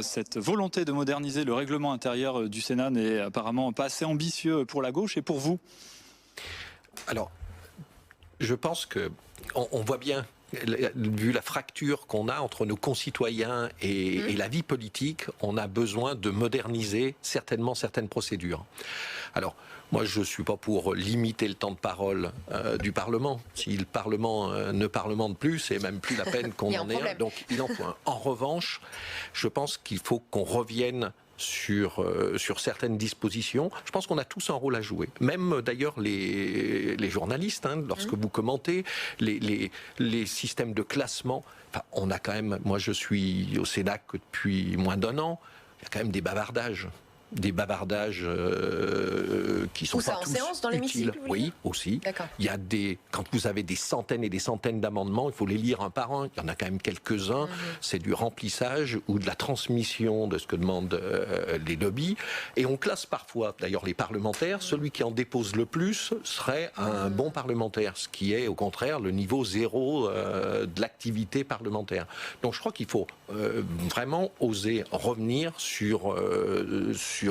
Cette volonté de moderniser le règlement intérieur du Sénat n'est apparemment pas assez ambitieux pour la gauche et pour vous. Alors, je pense que on voit bien, vu la fracture qu'on a entre nos concitoyens et la vie politique, on a besoin de moderniser certainement certaines procédures. Alors, moi, je ne suis pas pour limiter le temps de parole du Parlement. Si le Parlement ne parlemente plus, c'est même plus la peine qu'on en ait un. Donc, il en faut un. En revanche, je pense qu'il faut qu'on revienne sur certaines dispositions. Je pense qu'on a tous un rôle à jouer. Même d'ailleurs les journalistes, lorsque vous commentez, les systèmes de classement. Enfin, on a quand même, moi je suis au Sénat que depuis moins d'1 an, il y a quand même des bavardages. Qui sont pas tous séance dans l'hémicycle, oui, aussi. Il y a quand vous avez des centaines et des centaines d'amendements, il faut les lire un par un. Il y en a quand même quelques-uns. C'est du remplissage ou de la transmission de ce que demandent les lobbies. Et on classe parfois, d'ailleurs, les parlementaires. Celui qui en dépose le plus serait un bon parlementaire, ce qui est au contraire le niveau zéro de l'activité parlementaire. Donc je crois qu'il faut vraiment oser revenir sur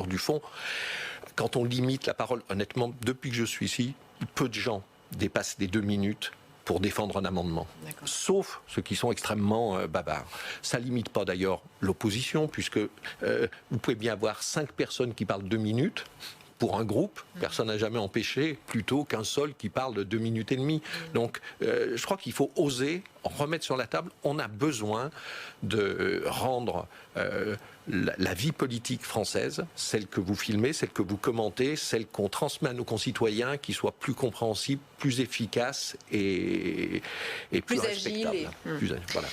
du fond. Quand on limite la parole, honnêtement, depuis que je suis ici, peu de gens dépassent les 2 minutes pour défendre un amendement. Sauf ceux qui sont extrêmement bavards. Ça limite pas d'ailleurs l'opposition, puisque vous pouvez bien avoir 5 personnes qui parlent 2 minutes. Pour un groupe, personne n'a jamais empêché, plutôt qu'un seul qui parle de 2 minutes et demie. Donc, je crois qu'il faut oser remettre sur la table. On a besoin de rendre la vie politique française, celle que vous filmez, celle que vous commentez, celle qu'on transmet à nos concitoyens, qui soit plus compréhensible, plus efficace et plus respectable. Agile. Voilà.